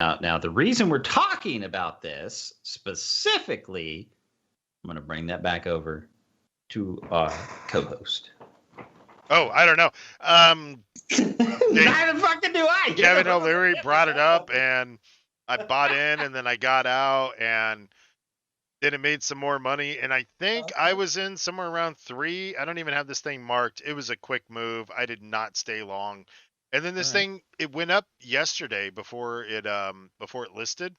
Now, the reason we're talking about this specifically, I'm going to bring that back over to our co-host. Oh, I don't know. Neither fucking do I. Kevin O'Leary brought it up, and I bought in, and then I got out, and then it made some more money. And I think I was in somewhere around 3. I don't even have this thing marked. It was a quick move. I did not stay long. And then this thing, it went up yesterday before it listed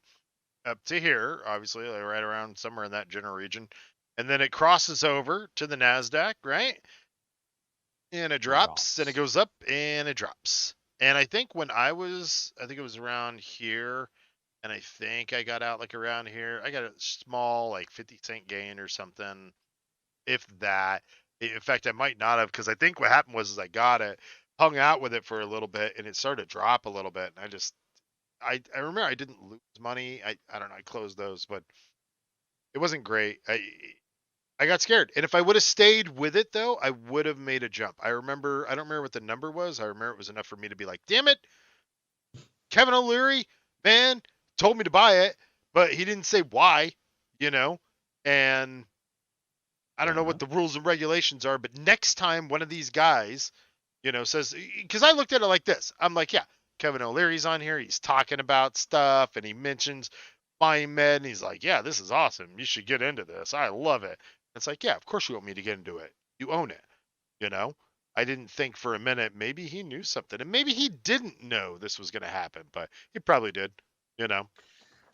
up to here, obviously, like right around somewhere in that general region. And then it crosses over to the NASDAQ, right? And it drops, and it goes up, and it drops. And I think when I think it was around here, and I think I got out like around here. I got a small, like 50-cent gain or something, if that. In fact, I might not have, because I think what happened was I got it, hung out with it for a little bit, and it started to drop a little bit. And I remember I didn't lose money. I don't know. I closed those, but it wasn't great. I got scared. And if I would have stayed with it, though, I would have made a jump. I don't remember what the number was. I remember it was enough for me to be like, damn it, Kevin O'Leary, man, told me to buy it, but he didn't say why, and I don't know what the rules and regulations are, but next time one of these guys, says, because I looked at it like this, I'm like, yeah, Kevin O'Leary's on here, he's talking about stuff, and he mentions MindMed, and he's like, yeah, this is awesome, you should get into this, I love it. It's like, yeah, of course you want me to get into it, you own it, I didn't think for a minute maybe he knew something, and maybe he didn't know this was going to happen, but he probably did. He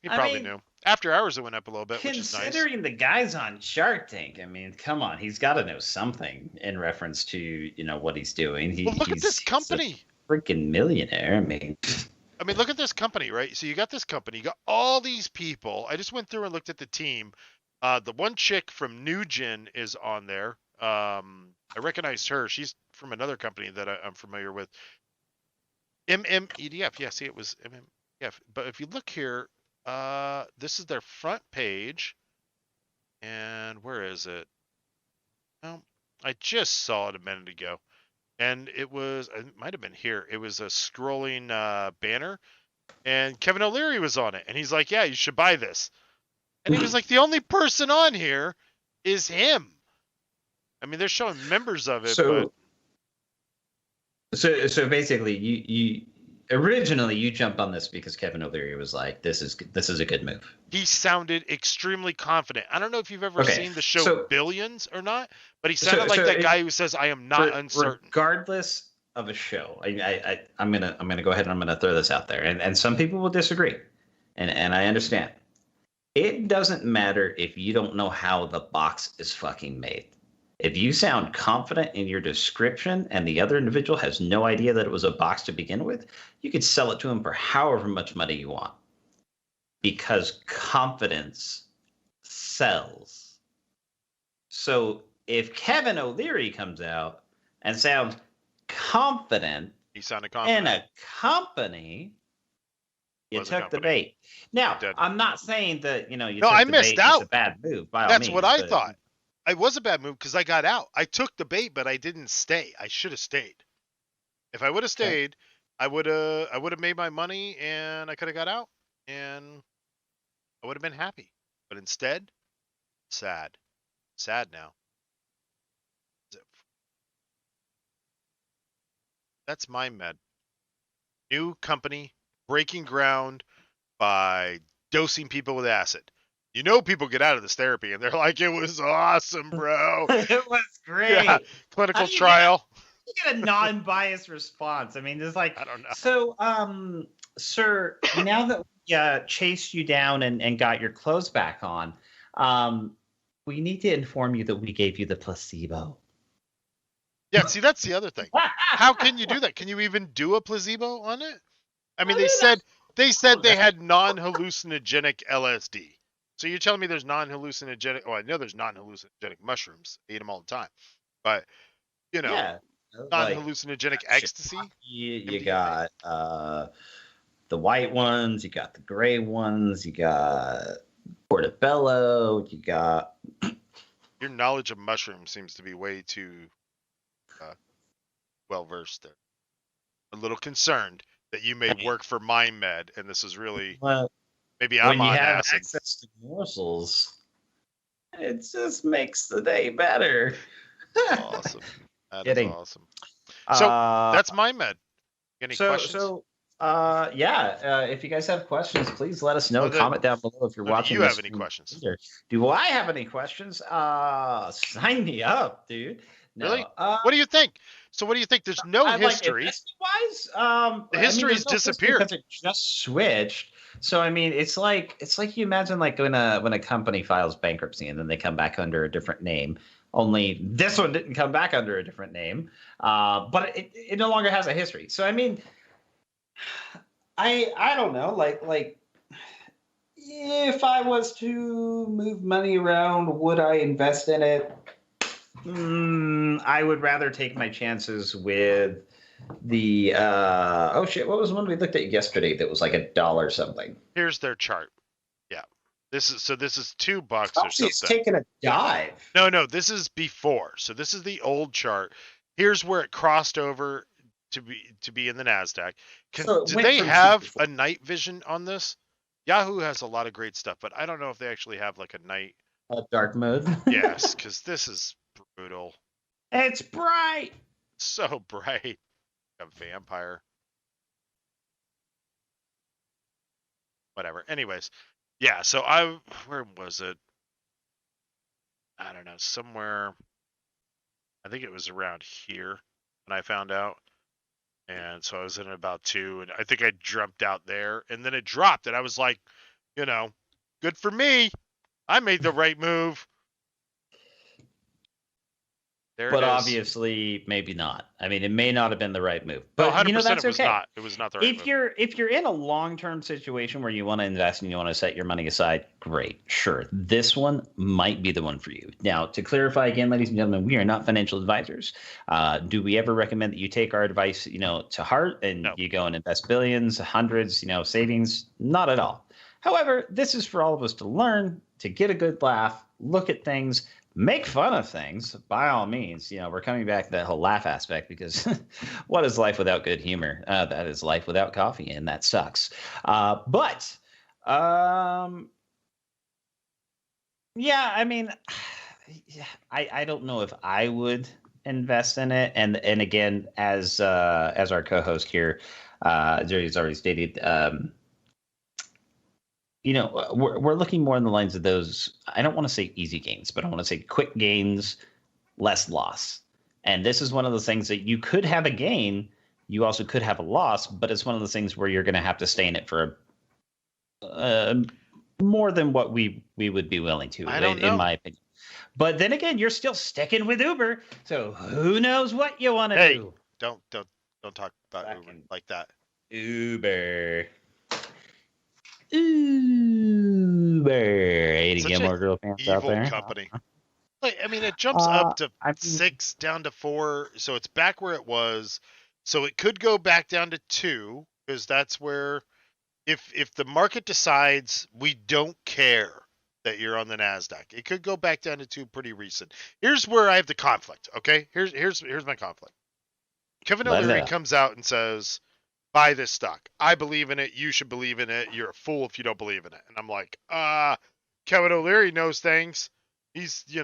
probably knew. After hours, it went up a little bit, which is nice. Considering the guy's on Shark Tank, I mean, come on, he's got to know something in reference to what he's doing. Look at this company. He's a freaking millionaire. I mean, look at this company, right? So you got this company, you got all these people. I just went through and looked at the team. The one chick from NewGen is on there. I recognized her. She's from another company that I'm familiar with. MMEDF. Yeah, see, it was MMEDF. But if you look here, this is their front page. And where is it? Well, I just saw it a minute ago. And it might have been here. It was a scrolling banner. And Kevin O'Leary was on it. And he's like, yeah, you should buy this. And he was like, the only person on here is him. I mean, they're showing members of it. So basically, you originally you jumped on this because Kevin O'Leary was like, "This is a good move." He sounded extremely confident. I don't know if you've ever seen the show Billions or not, but he sounded like that guy who says, "I am not uncertain." Regardless of a show, I'm gonna go ahead and I'm gonna throw this out there, and some people will disagree, and I understand. It doesn't matter if you don't know how the box is fucking made. If you sound confident in your description and the other individual has no idea that it was a box to begin with, you could sell it to him for however much money you want. Because confidence sells. So if Kevin O'Leary comes out and sounds confident he sounded confident in a company, you took the bait. Now, I'm not saying that, you took I the missed bait. out. It's a bad move. That's what I thought. It was a bad move because I got out. I took the bait, but I didn't stay. I should have stayed. If I would have stayed, I would have made my money and I could have got out and I would have been happy. But instead, sad now. That's MindMed. New company breaking ground by dosing people with acid. People get out of this therapy and they're like, it was awesome, bro. It was great. Yeah. Clinical trial. You get a non-biased response. I mean, there's like, I don't know. So, sir, now that we chased you down and got your clothes back on, we need to inform you that we gave you the placebo. Yeah, see, that's the other thing. How can you do that? Can you even do a placebo on it? I mean, they said they had non-hallucinogenic LSD. So you're telling me there's non-hallucinogenic? Oh, I know there's non-hallucinogenic mushrooms. I eat them all the time. But, non-hallucinogenic ecstasy. You got the white ones. You got the gray ones. You got portobello. You got... Your knowledge of mushrooms seems to be way too well-versed there. A little concerned that you may work for MindMed, and this is really Well, maybe when I'm you on have acid. access to morsels, it just makes the day better. Awesome. That is Kidding. awesome. So that's Uh, MindMed. Any questions? If you guys have questions, please let us know. Oh, Comment down below if you're do watching you this have any stream questions? later. Do I have any questions? Sign me up, dude. No. Really? What do you think? So what do you think? There's no I like history. investment wise. The I mean, history's there's no history disappeared. because it just switched. So I mean, it's like you imagine like when a company files bankruptcy and then they come back under a different name. Only this one didn't come back under a different name, but it no longer has a history. So I mean, I don't know, like if I was to move money around, would I invest in it? I would rather take my chances with the oh shit, what was the one we looked at yesterday that was like $1 something? Here's their chart. Yeah. This is $2 or Obviously, it's something. taking a dive. No, this is before. So this is the old chart. Here's where it crossed over to be in the Nasdaq. So do they have a night vision on this? Yahoo has a lot of great stuff, but I don't know if they actually have like a night dark mode. Yes, because this is brutal. It's bright. So bright. A vampire. Whatever. Anyways, yeah. So where was it? I don't know. Somewhere. I think it was around here when I found out. And so I was in about 2, and I think I jumped out there, and then it dropped, and I was like, good for me. I made the right move. There but it is. Obviously, maybe not. I mean, it may not have been the right move. But 100% that's okay. It was not the right move. If you're in a long-term situation where you want to invest and you want to set your money aside, great. Sure. This one might be the one for you. Now, to clarify again, ladies and gentlemen, we are not financial advisors. Do we ever recommend that you take our advice, to heart and you go and invest billions, hundreds, savings? Not at all. However, this is for all of us to learn, to get a good laugh, look at things, make fun of things, by all means. We're coming back to that whole laugh aspect because what is life without good humor? That is life without coffee, and that sucks. Yeah, I mean, I don't know if I would invest in it. And again, as our co-host here, Jerry's already stated, we're looking more in the lines of those. I don't want to say easy gains, but I want to say quick gains, less loss. And this is one of those things that you could have a gain, you also could have a loss, but it's one of those things where you're going to have to stay in it for more than what we would be willing to, in my opinion. But then again, you're still sticking with Uber, so who knows what you want to do? Don't talk about Uber like that. Uber. Hey, to get more girl pants out there. Company. I mean, it jumps up to 6, down to 4, so it's back where it was. So it could go back down to 2, because that's where, if the market decides we don't care that you're on the Nasdaq, it could go back down to 2 pretty recent. Here's where I have the conflict. Okay, here's my conflict. Kevin O'Leary comes out and says, buy this stock. I believe in it. You should believe in it. You're a fool if you don't believe in it. And I'm like, Kevin O'Leary knows things. He's, he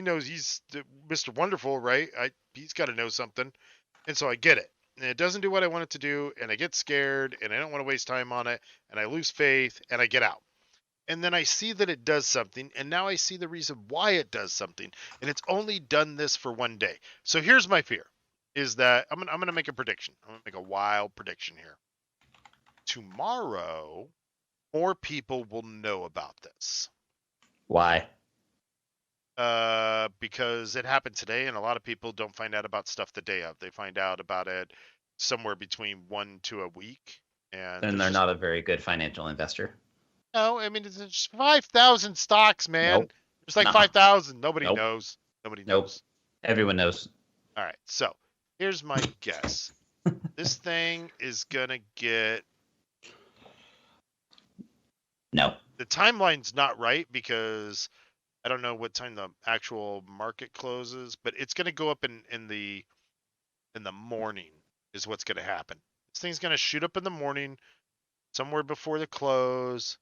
knows he's Mr. Wonderful, right? He's got to know something. And so I get it. And it doesn't do what I want it to do. And I get scared and I don't want to waste time on it. And I lose faith and I get out. And then I see that it does something. And now I see the reason why it does something. And it's only done this for one day. So here's my fear. Is that I'm gonna make a prediction. I'm gonna make a wild prediction here. Tomorrow, more people will know about this. Why? Because it happened today, and a lot of people don't find out about stuff the day of. They find out about it somewhere between 1 to a week, and then they're not a very good financial investor. No, I mean it's 5,000 stocks, man. Nope. There's like 5,000. Nobody nope. knows. Nobody nope. knows. Everyone knows. All right, so. Here's my guess. This thing is gonna get. No. The timeline's not right because I don't know what time the actual market closes, but it's gonna go up in the morning is what's gonna happen. It's thing's going to shoot up in the morning, somewhere before the close.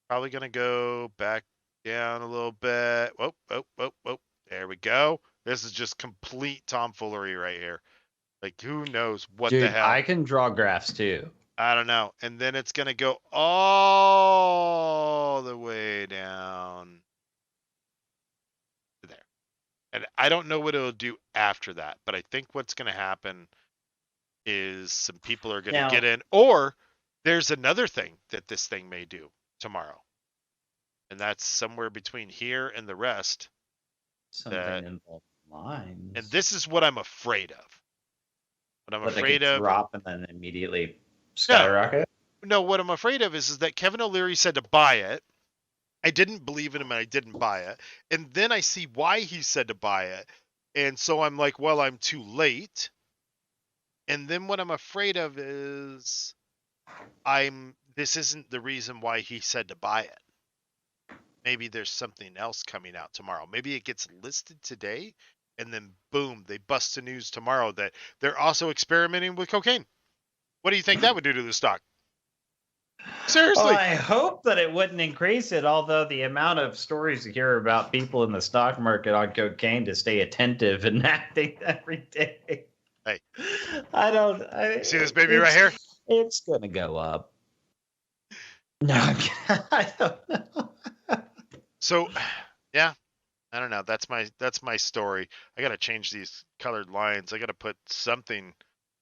Probably going to go back down a little bit. Whoop, whoop, whoop, whoop. There we go. This is just complete tomfoolery right here. Like, who knows what the Dude, hell? I can draw graphs too. I don't know. And then it's going to go all the way down to there. And I don't know what it'll do after that, but I think what's going to happen is some people are going to get in, or there's another thing that this thing may do tomorrow. And that's somewhere between here and the rest. Something involved lines. And this is what I'm afraid of. What I'm afraid of. Drop and then immediately skyrocket? No, what I'm afraid of is that Kevin O'Leary said to buy it. I didn't believe in him and I didn't buy it. And then I see why he said to buy it. And so I'm like, well, I'm too late. And then what I'm afraid of is this isn't the reason why he said to buy it. Maybe there's something else coming out tomorrow. Maybe it gets listed today and then boom, they bust the news tomorrow that they're also experimenting with cocaine. What do you think that would do to the stock? Seriously. Well, I hope that it wouldn't increase it, although the amount of stories you hear about people in the stock market on cocaine to stay attentive and acting every day. Hey. See this baby right here? It's going to go up. No, I don't know. So, yeah, I don't know. That's my story. I got to change these colored lines. I got to put something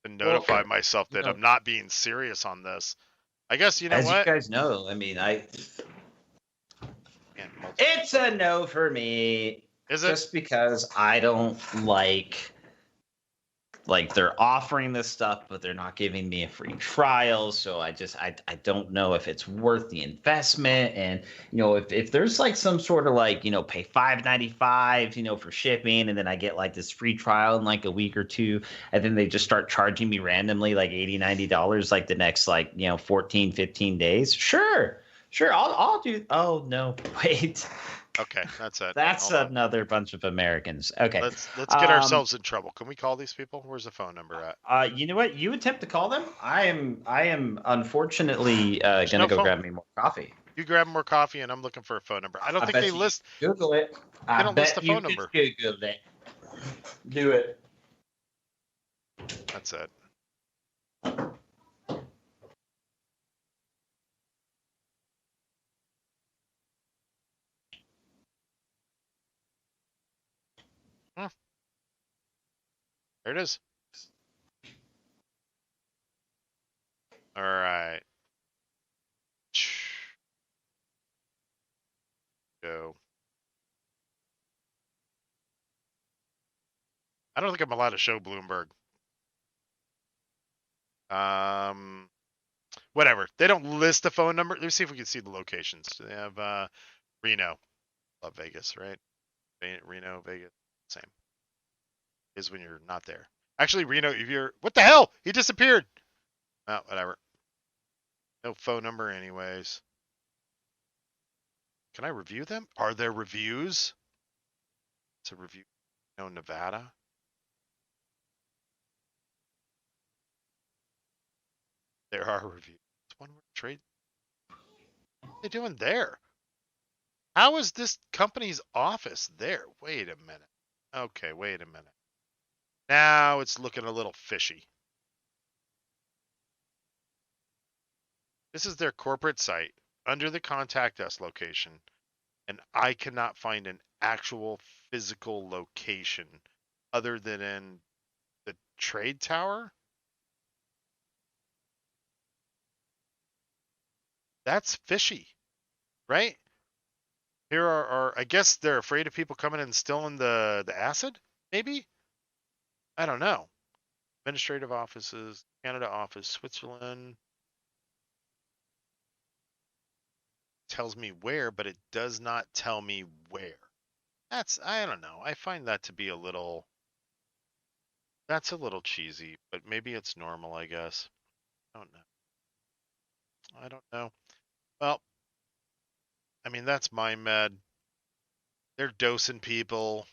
to notify myself that I'm not being serious on this. I guess you know what? As you guys know, I mean, it's a no for me. Is it? Just because I don't like they're offering this stuff, but they're not giving me a free trial. So I don't know if it's worth the investment. And, if there's like some sort of pay $5.95, for shipping, and then I get like this free trial in like a week or two, and then they just start charging me randomly like $80-$90 like the next 14, 15 days. Sure. I'll do. Oh no, wait. Okay, that's it. That's another bunch of Americans. Okay, let's get ourselves in trouble. Can we call these people? Where's the phone number at? You know what? You attempt to call them. I am unfortunately gonna go grab me more coffee. You grab more coffee, and I'm looking for a phone number. I don't think they list. Google it. They don't list the phone number. Google it. Do it. That's it. There it is. All right. Go. I don't think I'm allowed to show Bloomberg. Whatever. They don't list the phone number. Let's see if we can see the locations. They have Reno. Love Vegas, right? Reno, Vegas, same. Is when you're not there. Actually, Reno, if you're... What the hell? He disappeared. Oh, whatever. No phone number anyways. Can I review them? Are there reviews? It's a review. No, Nevada. There are reviews. It's one word trade. What are they doing there? How is this company's office there? Wait a minute. Okay, wait a minute. Now it's looking a little fishy. This is their corporate site under the contact us location, and I cannot find an actual physical location other than in the trade tower. That's fishy, right? Here are I guess they're afraid of people coming and stealing the acid, maybe? I don't know. Administrative offices, Canada office, Switzerland. Tells me where, but it does not tell me where. I don't know. I find that to be that's a little cheesy, but maybe it's normal, I guess. I don't know. Well, I mean, that's MindMed. They're dosing people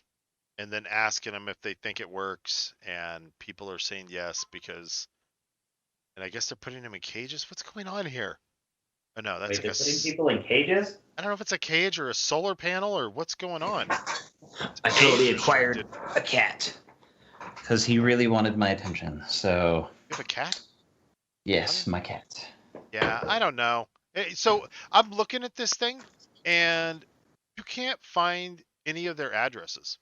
and then asking them if they think it works, and people are saying yes because And I guess they're putting them in cages. What's going on here? Oh no, that's Wait, like they're putting people in cages? I don't know if it's a cage or a solar panel or what's going on. I totally Age acquired restricted. a cat because he really wanted my attention. So You have a cat? yes, my cat. Yeah, I don't know. So I'm looking at this thing, and you can't find any of their addresses,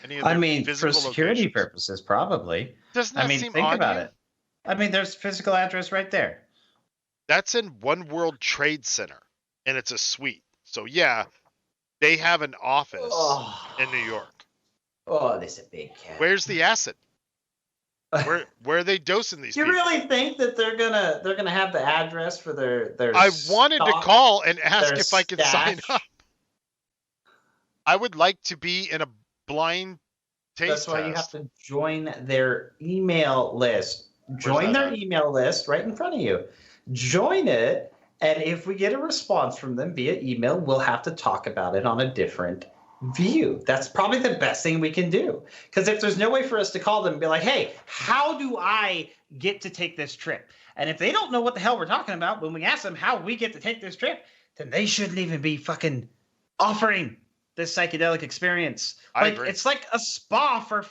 any of I their mean, for physical security locations. purposes, probably. Doesn't I that mean, seem think odd to about you? it. I mean, there's physical address right there. That's in One World Trade Center, and it's a suite. So yeah, they have an office in New York. Oh, this is a big cat. Where's the acid? Where are they dosing these Do you people? really think that they're gonna have the address for their I wanted to call and ask if I could sign up. I would like to be in a blind taste That's why test. you have to join their email list. Join their email list right in front of you. Join it, and if we get a response from them via email, we'll have to talk about it on a different view. That's probably the best thing we can do. Because if there's no way for us to call them and be like, hey, how do I get to take this trip? And if they don't know what the hell we're talking about when we ask them how we get to take this trip, then they shouldn't even be fucking offering this psychedelic experience. I agree. It's like a spa for.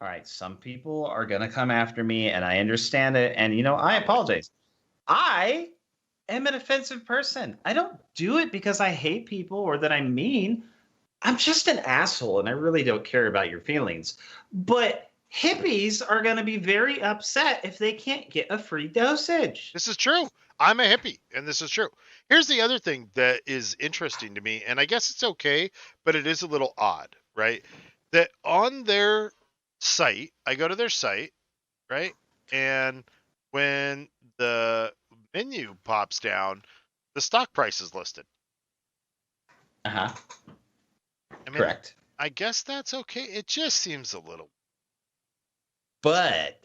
All right, some people are gonna come after me, and I understand it. And I apologize. I am an offensive person. I don't do it because I hate people or that I'm mean. I'm just an asshole, and I really don't care about your feelings. But hippies are going to be very upset if they can't get a free dosage. This is true. I'm a hippie, and this is true. Here's the other thing that is interesting to me, and I guess it's okay, but it is a little odd, right? That on their site, I go to their site, right? And when the menu pops down, the stock price is listed. Uh-huh. I mean, Correct. I guess that's okay. It just seems a little But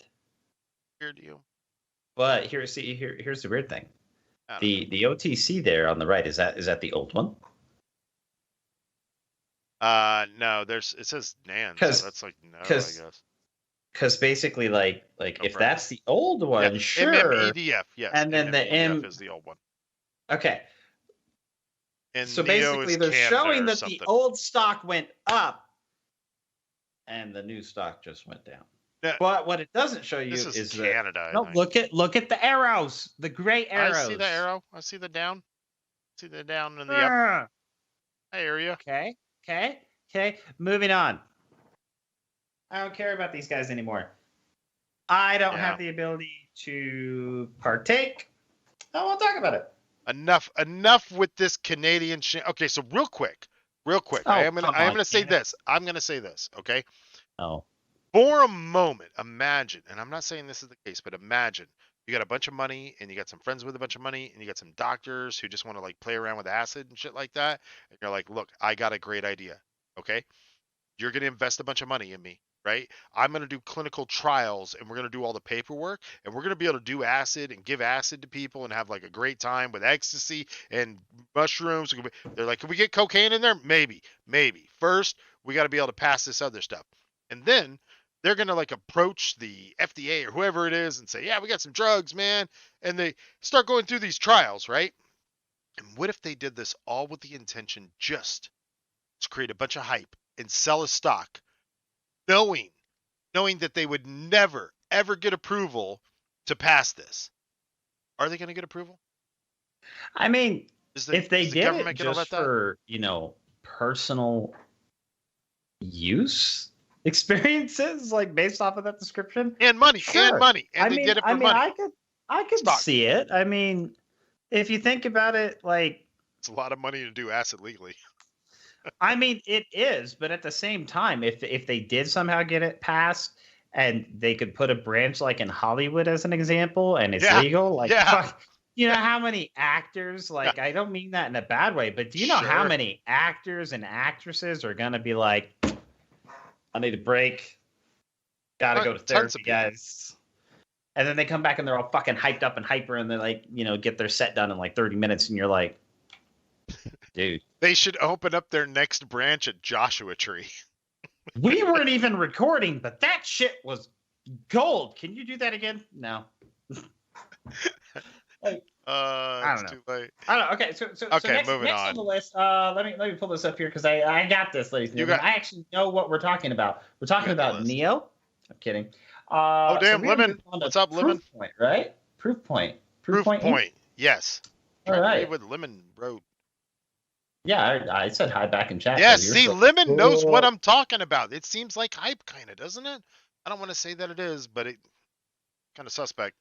weird to you. But here's the weird thing. The OTC there on the right, is that the old one? No, it says NAN, so that's like no, I guess. Because basically, like if that's the old one, sure. MMEDF, yes. And then the M is the old one. Okay. And so basically, they're showing that the old stock went up, and the new stock just went down. Now, but what it doesn't show you is Canada. No, look at the arrows, the gray arrows. I see the arrow. I see the down. I see the down and the up. I hear you. Okay. Moving on. I don't care about these guys anymore. I don't have the ability to partake. I won't talk about it. Enough with this Canadian shit. Okay, so real quick. I am gonna say this. I'm gonna say this. Okay. Oh. For a moment, imagine, and I'm not saying this is the case, but imagine you got a bunch of money and you got some friends with a bunch of money and you got some doctors who just want to like play around with acid and shit like that. And you're like, look, I got a great idea. Okay. You're going to invest a bunch of money in me, right? I'm going to do clinical trials and we're going to do all the paperwork and we're going to be able to do acid and give acid to people and have like a great time with ecstasy and mushrooms. They're like, can we get cocaine in there? Maybe. First, we got to be able to pass this other stuff. And then they're going to like approach the FDA or whoever it is and say, yeah, we got some drugs, man. And they start going through these trials, right? And what if they did this all with the intention just to create a bunch of hype and sell a stock, knowing that they would never, ever get approval to pass this? Are they going to get approval? I mean, if they did it just for, personal use experiences, like based off of that description, and money, sure. and they did it for money. I could see it. I mean, if you think about it, like it's a lot of money to do acid legally. I mean, it is, but at the same time, if they did somehow get it passed, and they could put a branch like in Hollywood as an example, and it's legal, like fuck, you know how many actors? Like, I don't mean that in a bad way, but do you know how many actors and actresses are gonna be like, I need a break. Gotta go to therapy, guys. And then they come back and they're all fucking hyped up and hyper and they like, get their set done in like 30 minutes. And you're like, dude. They should open up their next branch at Joshua Tree. We weren't even recording, but that shit was gold. Can you do that again? No. Like, I It's don't know. too late. I don't know. Okay, so Okay, next moving on on. the list, let me pull this up here because I got this, ladies and You gentlemen. got- I actually know what we're talking about. We're talking got the about list. Neo. I'm kidding. Oh, So damn, we are Lemon. moving on to What's up, Lemon? Proof Point, right? Proof Point. Proof Inc. point. Yes. All Trying to read right. what Lemon wrote. Yeah, I said hi back in chat. Yes, 'cause you're see, so Lemon knows what cool. I'm talking about. It seems like hype, kind of, doesn't it? I don't want to say that it is, but it kind of suspect.